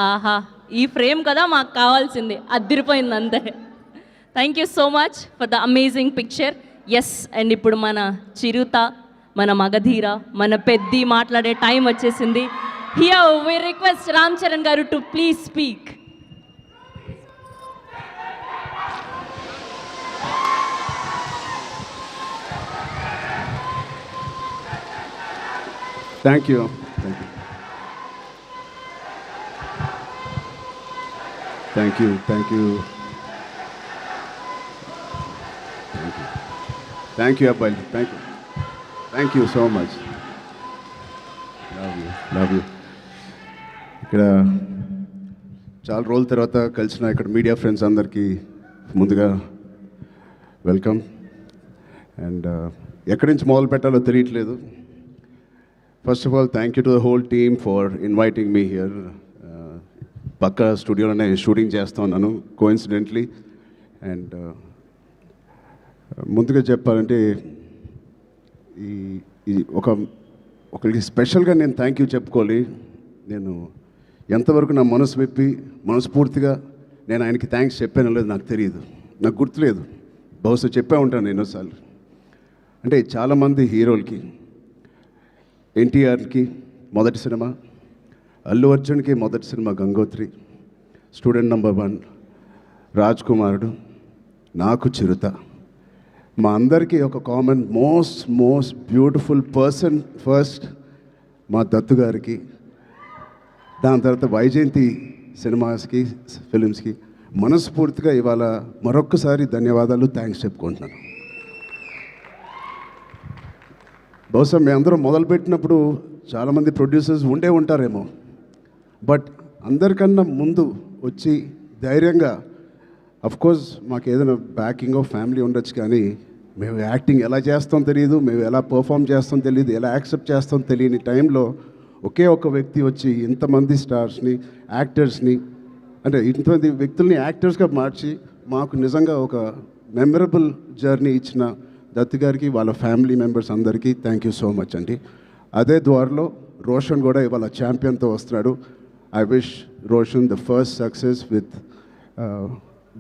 ఆహా, ఈ ఫ్రేమ్ కదా మాకు కావాల్సింది, అదిరిపోయింది అంతే. Thank you so much for the amazing picture. Yes, and ఇప్పుడు మన చిరుత, మన మగధీర, మన పెద్ది మాట్లాడే టైం వచ్చేసింది. Here we request Ram Charan గారు to please speak. Thank you. Thank you. Thank you. Thank you. Thank you, Abhay. Thank you. Thank you so much. Love you. Love you. ఇక్కడ చాలా రోజుల తర్వాత కలిసిన ఇక్కడ మీడియా ఫ్రెండ్స్ అందరికీ ముందుగా వెల్కమ్. అండ్ ఎక్కడి నుంచి మొదలు పెట్టాలో తెలియట్లేదు. First of all thank you to the whole team for inviting me here. పక్క స్టూడియోలోనే షూటింగ్ చేస్తూ ఉన్నాను కోఇన్సిడెంట్లీ. అండ్ ముందుగా చెప్పాలంటే ఈ ఒకరికి స్పెషల్గా నేను థ్యాంక్ యూ చెప్పుకోవాలి. నేను ఎంతవరకు నా మనసు విప్పి మనస్ఫూర్తిగా నేను ఆయనకి థ్యాంక్స్ చెప్పానో లేదు నాకు తెలియదు, నాకు గుర్తులేదు. బహుశా చెప్పే ఉంటాను ఎన్నోసార్లు. అంటే చాలామంది హీరోలకి, ఎన్టీఆర్కి మొదటి సినిమా, అల్లు అర్జున్కి మొదటి cinema Gangotri, student number 1 Raj కుమారుడు, నాకు చిరుత. మా అందరికీ ఒక common most beautiful person first మా దత్తు గారికి, దాని తర్వాత వైజయంతి సినిమాస్కి ఫిలిమ్స్కి మనస్ఫూర్తిగా ఇవాళ మరొక్కసారి ధన్యవాదాలు, థ్యాంక్స్ చెప్పుకుంటున్నాను. బహుశా మేము అందరం మొదలుపెట్టినప్పుడు చాలామంది ప్రొడ్యూసర్స్ ఉండే ఉంటారేమో, బట్ అందరికన్నా ముందు వచ్చి ధైర్యంగా, అఫ్కోర్స్ మాకు ఏదైనా బ్యాకింగ్ ఆఫ్ ఫ్యామిలీ ఉండొచ్చు, కానీ మేము యాక్టింగ్ ఎలా చేస్తాం తెలియదు, మేము ఎలా పర్ఫామ్ చేస్తాం తెలియదు, ఎలా యాక్సెప్ట్ చేస్తాం తెలియని టైంలో ఒకే ఒక వ్యక్తి వచ్చి ఇంతమంది స్టార్స్ని, యాక్టర్స్ని, అంటే ఇంతమంది వ్యక్తుల్ని యాక్టర్స్గా మార్చి మాకు నిజంగా ఒక మెమరబుల్ జర్నీ ఇచ్చిన దత్తు గారికి, వాళ్ళ ఫ్యామిలీ మెంబర్స్ అందరికీ థ్యాంక్ యూ సో మచ్ అండి. అదే ద్వారలో రోషన్ కూడా ఇవాళ ఛాంపియన్తో వస్తున్నాడు. I wish Roshan the first success with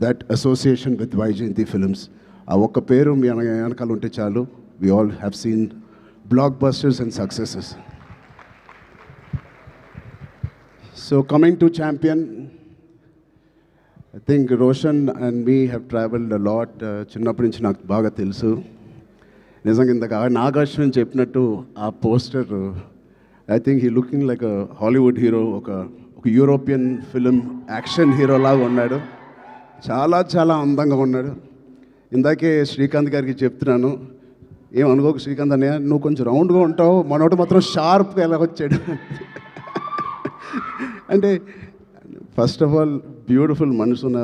that association with Vyjayanthi Films. ఆ ఒక్క పేరు మీ వెనకాల ఉంటే చాలు. We all have seen blockbusters and successes. So coming to Champion, I think Roshan and me have travelled a lot. చిన్నప్పటి నుంచి నాకు బాగా తెలుసు. నిజంగా ఇందాక నాగార్జున చెప్పినట్టు ఆ poster, I think he looking like a Hollywood hero, ఒక యూరోపియన్ ఫిలిం యాక్షన్ హీరో లాగా ఉన్నాడు. చాలా అందంగా ఉన్నాడు. ఇందాకే శ్రీకాంత్ గారికి చెప్తున్నాను, ఏమనుకోకు శ్రీకాంత్ అన్నయ్య, నువ్వు కొంచెం రౌండ్గా ఉంటావు, మనోడు మాత్రం షార్ప్గా ఎలా వచ్చాడు. అంటే ఫస్ట్ ఆఫ్ ఆల్ బ్యూటిఫుల్ మనసున్న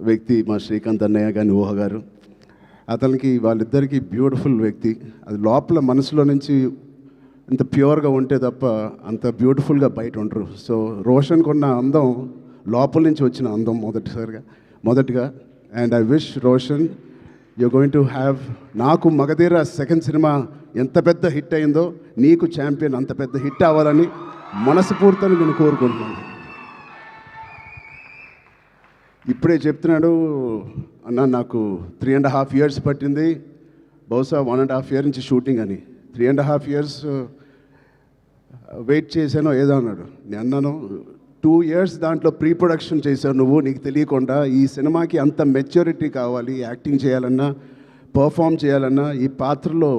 వ్యక్తి మా శ్రీకాంత్ అన్నయ్య కానీ ఊహ గారు. అతనికి వాళ్ళిద్దరికీ బ్యూటిఫుల్ వ్యక్తి. అది లోపల మనసులో నుంచి ఇంత ప్యూర్గా ఉంటే తప్ప అంత బ్యూటిఫుల్గా బయట ఉండరు. సో రోషన్కి ఉన్న అందం లోపల నుంచి వచ్చిన అందం మొదటిగా. And I wish Roshan you going to have, నాకు మగధీర సెకండ్ సినిమా ఎంత పెద్ద హిట్ అయిందో నీకు ఛాంపియన్ అంత పెద్ద హిట్ అవ్వాలని మనస్ఫూర్తిని నేను కోరుకుంటున్నాను. ఇప్పుడే చెప్తున్నాడు అన్న, నాకు 3.5 years పట్టింది, బహుశా 1.5 year నుంచి షూటింగ్ అని. 3.5 years వెయిట్ చేశానో ఏదో అన్నాడు. నేను అన్నాను 2 years దాంట్లో ప్రీ ప్రొడక్షన్ చేశావు నువ్వు, నీకు తెలియకుండా. ఈ సినిమాకి అంత మెచ్యూరిటీ కావాలి, యాక్టింగ్ చేయాలన్నా, పర్ఫామ్ చేయాలన్నా, ఈ పాత్రలో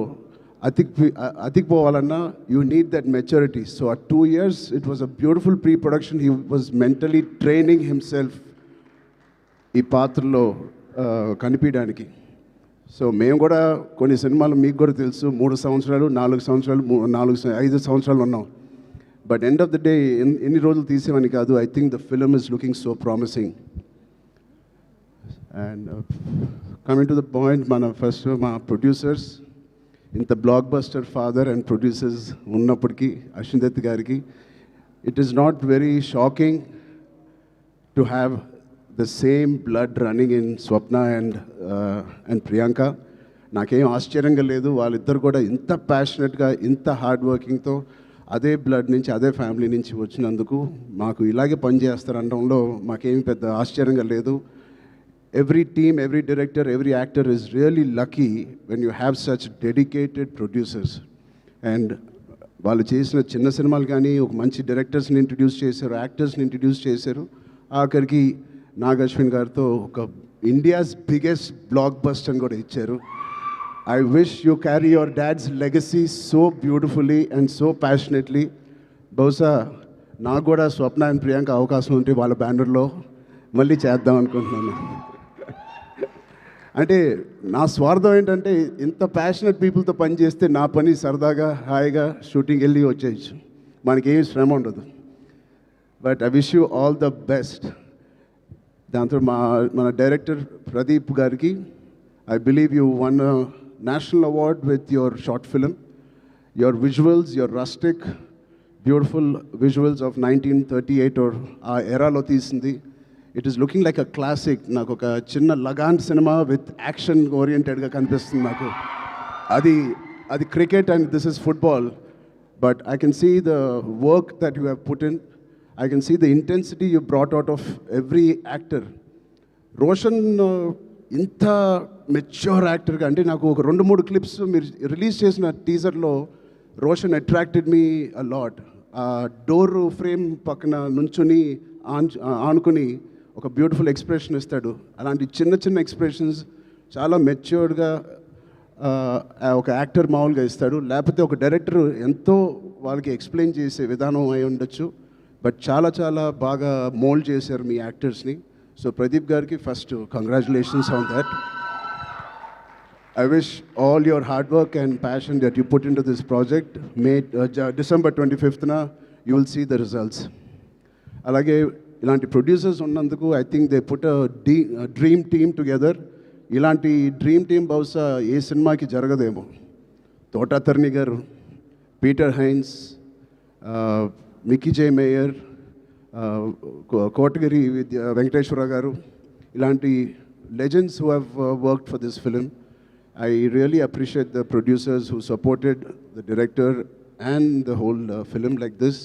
అతికిపోవాలన్నా you need that maturity. So ఆ 2 years it was a beautiful pre production. He was mentally training himself ఈ పాత్రలో కనిపించడానికి. సో మేము కూడా కొన్ని సినిమాలు మీకు కూడా తెలుసు 3 సంవత్సరాలు 4 సంవత్సరాలు 5 సంవత్సరాలు ఉన్నాం. But end of the day ఎన్ని రోజులు తీసేవని కాదు. I think the film is looking so promising. And coming to the point, మా ప్రొడ్యూసర్స్, ఇంత block buster father and producers ఉన్నప్పటికీ అశ్విన్ దత్ గారికి it is not very shocking to have the same blood running in Swapna and Priyanka. నాకేం ఆశ్చర్యంగా లేదు. వాళ్ళిద్దరు కూడా ఇంత ప్యాషనెట్గా, ఇంత హార్డ్ వర్కింగ్తో అదే బ్లడ్ నుంచి అదే ఫ్యామిలీ నుంచి వచ్చినందుకు మాకు ఇలాగే పని చేస్తారనడంలో మాకేమీ పెద్ద ఆశ్చర్యంగా లేదు. Every team, every director, every actor is really lucky when you have such dedicated producers. And వాళ్ళు చేసిన చిన్న సినిమాలు కానీ ఒక మంచి డైరెక్టర్స్ని ఇంట్రడ్యూస్ చేశారు, యాక్టర్స్ని ఇంట్రడ్యూస్ చేశారు. ఆఖరికి నాగ్ అశ్విన్ గారితో ఒక ఇండియాస్ బిగ్గెస్ట్ బ్లాక్ బస్టర్ కూడా ఇచ్చారు. I wish you carry your dad's legacy so beautifully and so passionately. బహుశా నాకు కూడా స్వప్న అండ్ ప్రియాంక అవకాశం ఉంటే వాళ్ళ బ్యానర్లో మళ్ళీ చేద్దాం అనుకుంటున్నాను. అంటే నా స్వార్థం ఏంటంటే ఇంత ప్యాషనెట్ పీపుల్తో పని చేస్తే నా పని సరదాగా హాయిగా షూటింగ్ వెళ్ళి వచ్చేయచ్చు, మనకేం శ్రమ ఉండదు. But I wish you all the best. దాంతో మన డైరెక్టర్ ప్రదీప్ గారికి I believe you won a national award with your short film. Your visuals, your rustic, beautiful visuals of 1938 or our era lo teesindi. It is looking like a classic. Naku oka chinna Lagan cinema with action oriented ga kanipistundi naku. Adi cricket and this is football. But I can see the work that you have put in. I can see the intensity you brought out of every actor. Roshan ఇంత mature యాక్టర్గా అంటే నాకు ఒక 2-3 clips మీరు release చేసిన టీజర్లో Roshan attracted me a lot. ఆ door frame పక్కన నుంచుని ఆనుకుని ఒక బ్యూటిఫుల్ ఎక్స్ప్రెషన్ ఇస్తాడు. అలాంటి చిన్న చిన్న ఎక్స్ప్రెషన్స్ చాలా మెచ్యూర్డ్గా ఒక యాక్టర్ మామూలుగా ఇస్తాడు. లేకపోతే ఒక డైరెక్టర్ ఎంతో వాళ్ళకి ఎక్స్ప్లెయిన్ చేసే విధానం అయి ఉండొచ్చు. బట్ చాలా చాలా బాగా మోల్డ్ చేశారు మీ యాక్టర్స్ని. So Pradeep Garki, first, congratulations on that. I wish all your hard work and passion that you put into this project, December 25th, you will see the results. Alage, ilanti producers unnanduku, I think they put a dream team together. Ilanti dream team bausa ee cinema ki jaragademo. Tota Tarni garu, Peter Hines, Mickey J. Mayer, Kotagiri Venkateswara గారు, ఇలాంటి legends who have worked for this film. I really appreciate the producers who supported the director and the whole film like this.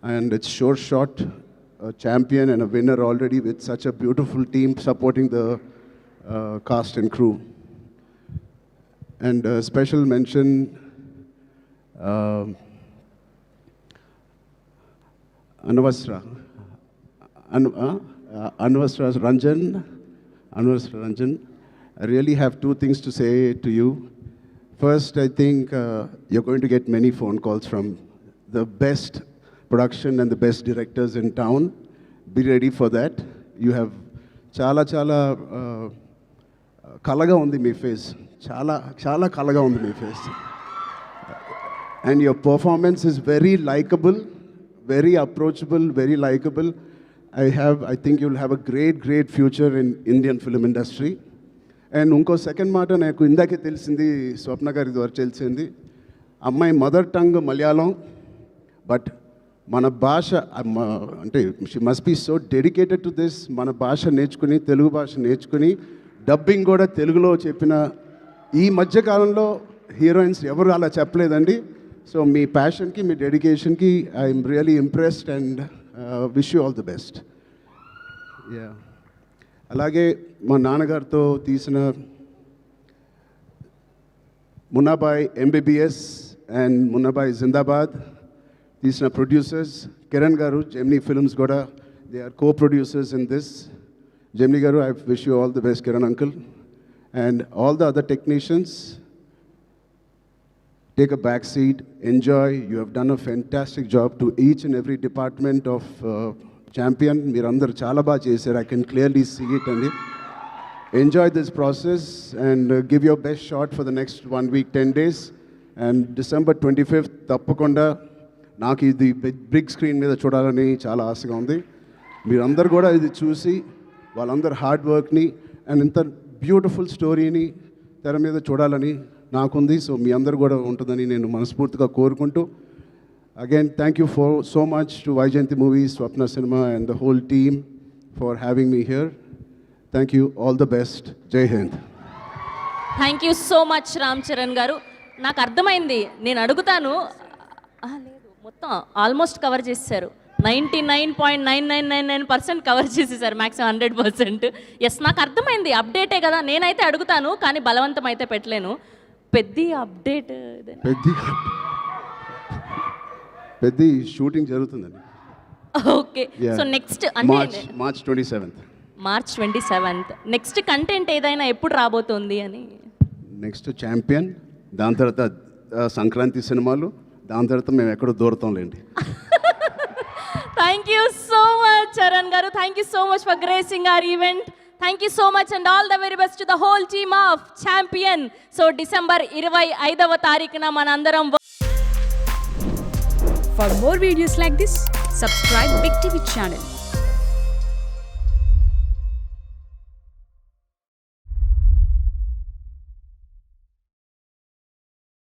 And it's sure shot, a champion and a winner already with such a beautiful team supporting the cast and crew. And special mention Anvasra Ranjan. I really have 2 things to say to you. First, I think you're going to get many phone calls from the best production and the best directors in town. Be ready for that. You have chala kalaga undi mee face. Chala kalaga undi mee face. And your performance is very likable, very approachable, very likable. I think you'll have a great future in Indian film industry. And unko second matter naku indake telisindi Swapna gari dwara telisindi. Ammai mother tongue Malayalam, but mana bhasha ante she must be so dedicated to this. Mana bhasha నేర్చుకుని తెలుగు భాష నేర్చుకుని dubbing కూడా తెలుగులో చెప్పిన ఈ మధ్య కాలంలో heroines ఎవరు అలా చెప్పలేదండి. సో మీ ప్యాషన్కి మీ డెడికేషన్కి I'm really impressed and wish you all the best. Yeah, అలాగే మా నాన్నగారితో తీసిన మున్నాబాయ్ ఎంబీబీఎస్ అండ్ మున్నాబాయ్ జిందాబాద్ తీసిన producers Kiran garu, Gemini films కూడా they are co-producers in this. Gemini garu, I wish you all the best Kiran uncle. And all the other technicians, take a back seat, enjoy. You have done a fantastic job to each and every department of Champion. Meerandaru chala baa chesaru. I can clearly see it. And enjoy this process and give your best shot for the next 1 week, 10 days. And December 25th, tappakonda naaku idi big screen meeda chudalani chala aasga undi. Meerandaru kuda idi chusi vallandaru hard work ni and inta beautiful story ni tera meeda chudalani నాకుంది. So మీ అందరు కూడా ఉంటుందని నేను మనస్ఫూర్తిగా కోరుకుంటూ, again thank you for so much to Vyjayanthi movies, Swapna cinema and the whole team for having me here. Thank you, all the best, Jai Hind. Thank you so much Ram Charan garu. నాకు అర్థమైంది, నేను అడుగుతాను. లేదు, మొత్తం మొత్తం ఆల్మోస్ట్ కవర్ చేసేసారు. 99.9999% కవర్ చేసేసారు, మ్యాక్సిమం 100%. ఎస్, నాకు అర్థమైంది, అప్డేటే కదా. నేనైతే అడుగుతాను కానీ బలవంతం అయితే పెట్టలేను. పెద్ద అప్డేట్ పెద్ద షూటింగ్ జరుగుతుందండి. ఓకే, సో నెక్స్ట్ అంటే March 27th. March 27th. Next content ఏదైనా ఎప్పుడు రాబోతుంది అని? నెక్స్ట్ ఛాంపియన్, దాని తర్వాత సంక్రాంతి సినిమాలు, దాని తర్వాత మేము ఎక్కడో దూరతాంలేండి. Thank you so much Charan garu. Thank you so much for gracing our event. Thank you so much and all the very best to the whole team of champion. So December 25వ తారీఖున మనందరం. For more videos like this, subscribe Big TV channel.